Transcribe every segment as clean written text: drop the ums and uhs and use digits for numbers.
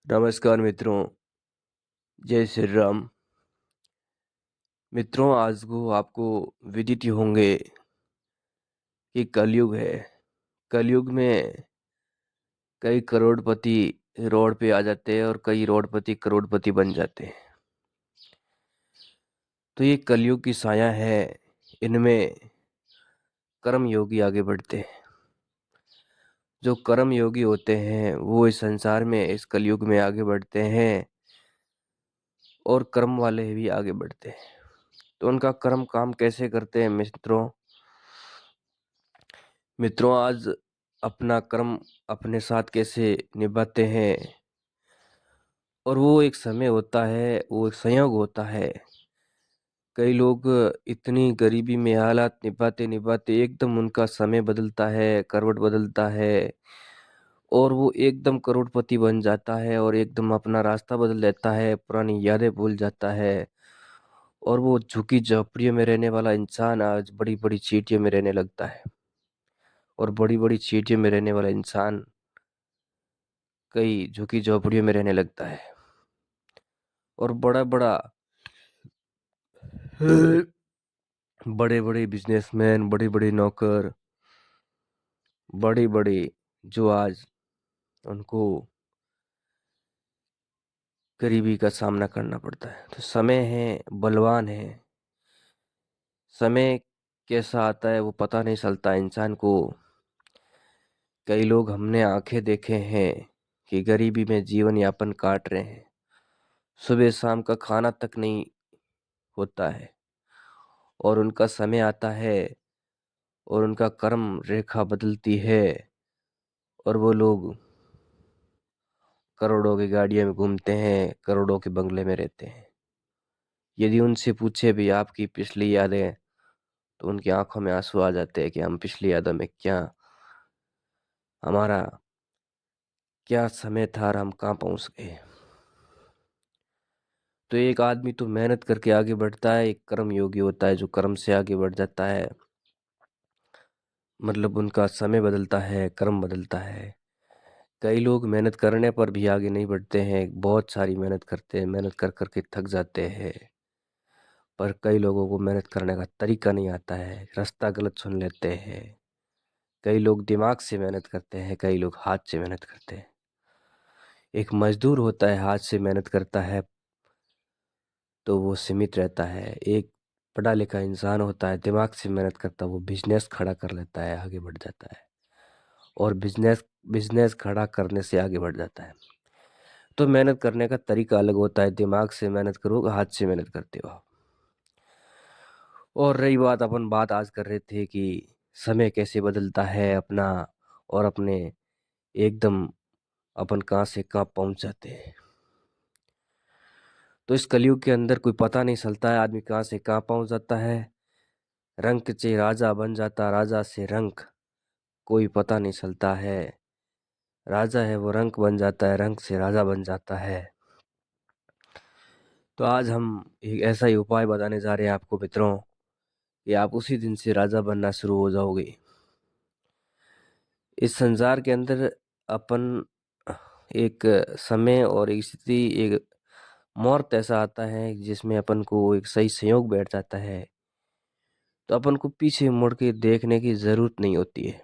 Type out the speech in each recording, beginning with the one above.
नमस्कार मित्रों, जय श्री राम। मित्रों, आज को आपको विदित ही होंगे कि कलयुग है। कलयुग में कई करोड़पति रोड पे आ जाते हैं और कई रोडपति करोड़पति बन जाते हैं। तो ये कलयुग की साया है। इनमें कर्म योगी आगे बढ़ते हैं। जो कर्म योगी होते हैं वो इस संसार में, इस कलयुग में आगे बढ़ते हैं और कर्म वाले भी आगे बढ़ते हैं। तो उनका कर्म काम कैसे करते हैं मित्रों? मित्रों, आज अपना कर्म अपने साथ कैसे निभाते हैं, और वो एक समय होता है, वो एक संयोग होता है। कई लोग इतनी गरीबी में हालात निभाते निभाते एकदम उनका समय बदलता है, करवट बदलता है और वो एकदम करोड़पति बन जाता है और एकदम अपना रास्ता बदल लेता है, पुरानी यादें भूल जाता है। और वो झुकी झोपड़ियों में रहने वाला इंसान आज बड़ी बड़ी चींटियों में रहने लगता है, और बड़ी बड़ी चींटियों में रहने वाला इंसान कई झुकी झोपड़ियों में रहने लगता है। और बड़ा बड़ा बड़े बड़े बिजनेसमैन, बड़े बड़े नौकर, बड़े बड़े जो आज उनको गरीबी का सामना करना पड़ता है। तो समय है, बलवान है। समय कैसा आता है वो पता नहीं चलता इंसान को। कई लोग हमने आंखें देखे हैं कि गरीबी में जीवन यापन काट रहे हैं, सुबह शाम का खाना तक नहीं होता है, और उनका समय आता है और उनका कर्म रेखा बदलती है और वो लोग करोड़ों की गाड़ियों में घूमते हैं, करोड़ों के बंगले में रहते हैं। यदि उनसे पूछे भी आपकी पिछली यादें, तो उनकी आंखों में आंसू आ जाते हैं कि हम पिछली यादों में क्या, हमारा क्या समय था और हम कहाँ पहुंच गए। तो एक आदमी तो मेहनत करके आगे बढ़ता है, एक कर्म योगी होता है जो कर्म से आगे बढ़ जाता है। मतलब उनका समय बदलता है, कर्म बदलता है। कई लोग मेहनत करने पर भी आगे नहीं बढ़ते हैं, बहुत सारी मेहनत करते हैं, मेहनत कर करके थक जाते हैं। पर कई लोगों को मेहनत करने का तरीका नहीं आता है, रास्ता गलत चुन लेते हैं। कई लोग दिमाग से मेहनत करते हैं, कई लोग हाथ से मेहनत करते हैं। एक मजदूर होता है, हाथ से मेहनत करता है तो वो सीमित रहता है। एक पढ़ा लिखा इंसान होता है, दिमाग से मेहनत करता है, वो बिजनेस खड़ा कर लेता है, आगे बढ़ जाता है, और बिजनेस बिजनेस खड़ा करने से आगे बढ़ जाता है। तो मेहनत करने का तरीका अलग होता है, दिमाग से मेहनत करो, हाथ से मेहनत करते हो आप। और रही बात, अपन बात आज कर रहे थे कि समय कैसे बदलता है अपना, और अपने एकदम अपन कहाँ से कहाँ पहुंच जाते हैं। तो इस कलयुग के अंदर कोई पता नहीं चलता है आदमी कहाँ से कहाँ पहुंच जाता है। रंक से राजा बन जाता, राजा से रंक, कोई पता नहीं चलता है। राजा है वो रंक बन जाता है, रंक से राजा बन जाता है। तो आज हम एक ऐसा ही उपाय बताने जा रहे हैं आपको मित्रों, कि आप उसी दिन से राजा बनना शुरू हो जाओगे। इस संसार के अंदर अपन एक समय और एक स्थिति, एक मुहूर्त ऐसा आता है जिसमें अपन को एक सही संयोग बैठ जाता है, तो अपन को पीछे मुड़ के देखने की ज़रूरत नहीं होती है।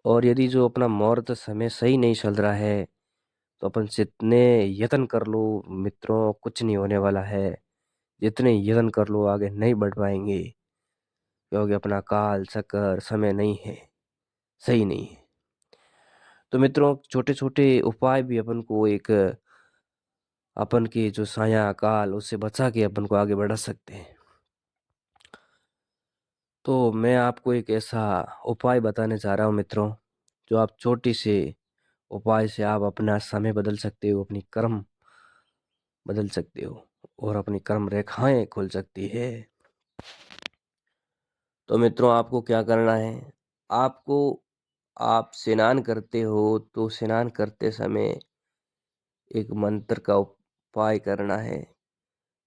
और यदि जो अपना मुहूर्त समय सही नहीं चल रहा है, तो अपन जितने यत्न कर लो मित्रों, कुछ नहीं होने वाला है। जितने यत्न कर लो आगे नहीं बढ़ पाएंगे, क्योंकि अपना काल चक्र समय नहीं है, सही नहीं है। तो मित्रों, छोटे छोटे उपाय भी अपन को एक, अपन की जो साया काल उससे बचा के अपन को आगे बढ़ा सकते हैं। तो मैं आपको एक ऐसा उपाय बताने जा रहा हूँ मित्रों, जो आप छोटी से उपाय से आप अपना समय बदल सकते हो, अपनी कर्म बदल सकते हो, और अपनी कर्म रेखाएं खुल सकती है। तो मित्रों, आपको क्या करना है? आपको, आप स्नान करते हो तो स्नान करते समय एक मंत्र का उपाय करना है,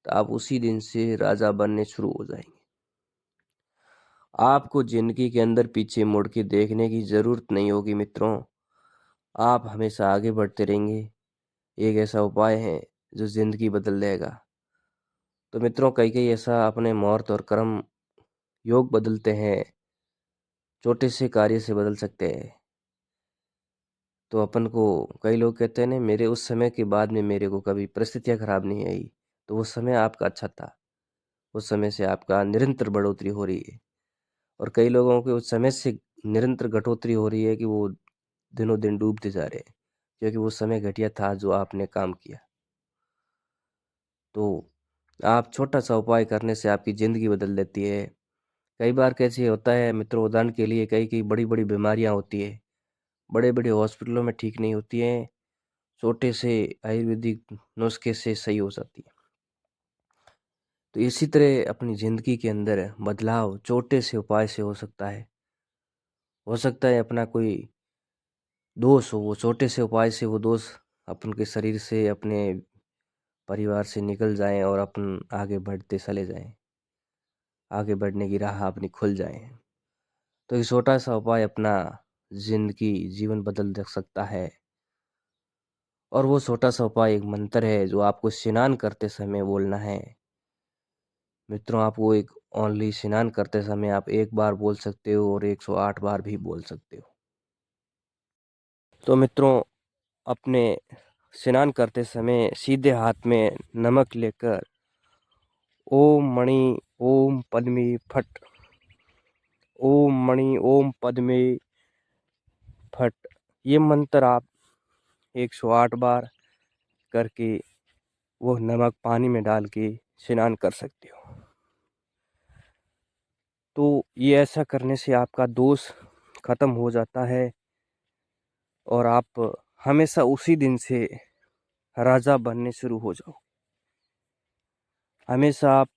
तो आप उसी दिन से राजा बनने शुरू हो जाएंगे। आपको जिंदगी के अंदर पीछे मुड़ के देखने की जरूरत नहीं होगी मित्रों। आप हमेशा आगे बढ़ते रहेंगे, एक ऐसा उपाय है जो ज़िंदगी बदल देगा। तो मित्रों, कई-कई ऐसा अपने मुहूर्त और कर्म योग बदलते हैं, छोटे से कार्य से बदल सकते हैं। तो अपन को कई लोग कहते हैं ना, मेरे उस समय के बाद में मेरे को कभी परिस्थितियाँ खराब नहीं आई। तो वो समय आपका अच्छा था। उस समय से आपका निरंतर बढ़ोतरी हो रही है। और कई लोगों के उस समय से निरंतर घटोतरी हो रही है कि वो दिनों दिन डूबते जा रहे हैं, क्योंकि वो समय घटिया था जो आपने काम किया। तो आप छोटा सा उपाय करने से आपकी ज़िंदगी बदल देती है। कई बार कैसे होता है मित्रों, उदाहरण के लिए कई कई बड़ी बड़ी बीमारियां होती है, बड़े बड़े हॉस्पिटलों में ठीक नहीं होती हैं, छोटे से आयुर्वेदिक नुस्खे से सही हो जाती है। तो इसी तरह अपनी ज़िंदगी के अंदर बदलाव छोटे से उपाय से हो सकता है अपना कोई दोष हो, वो छोटे से उपाय से वो दोष अपन के शरीर से, अपने परिवार से निकल जाएं और अपन आगे बढ़ते चले जाएं, आगे बढ़ने की राह अपनी खुल जाए। तो ये छोटा सा उपाय अपना जिंदगी जीवन बदल दे सकता है। और वो छोटा सा उपाय एक मंत्र है जो आपको स्नान करते समय बोलना है। मित्रों, आप वो एक ओनली स्नान करते समय आप एक बार बोल सकते हो और 108 बार भी बोल सकते हो। तो मित्रों, अपने स्नान करते समय सीधे हाथ में नमक लेकर ओम मणि ओम पद्मी फट, ओम मणि ओम पद्मे फट, ये मंत्र आप 108 बार करके वो नमक पानी में डाल के स्नान कर सकते हो। तो ये ऐसा करने से आपका दोष खत्म हो जाता है और आप हमेशा उसी दिन से राजा बनने शुरू हो जाओ। हमेशा आप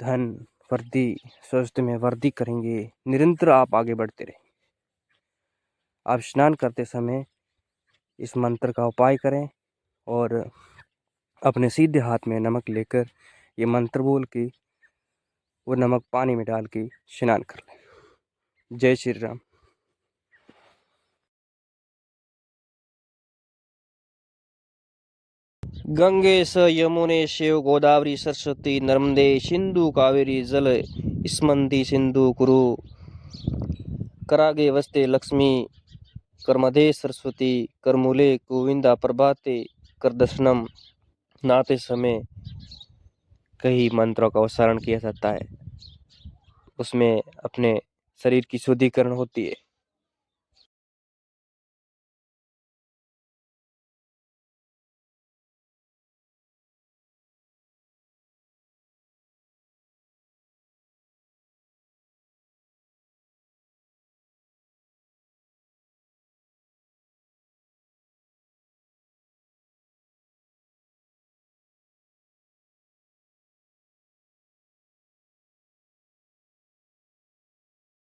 धन वृद्धि, स्वास्थ्य में वृद्धि करेंगे, निरंतर आप आगे बढ़ते रहेंगे। आप स्नान करते समय इस मंत्र का उपाय करें और अपने सीधे हाथ में नमक लेकर ये मंत्र बोल के वो नमक पानी में डाल के स्नान कर लें। जय श्री राम। गंगे स यमुने शिव गोदावरी सरस्वती नर्मदे सिंधु कावेरी जल स्मंति सिंधु कुरु, करागे वस्ते लक्ष्मी करमदे सरस्वती, करमूले गोविंदा प्रभाते कर दर्शनम। नहाते समय कई मंत्रों का उच्चारण किया जाता है, उसमें अपने शरीर की शुद्धिकरण होती है।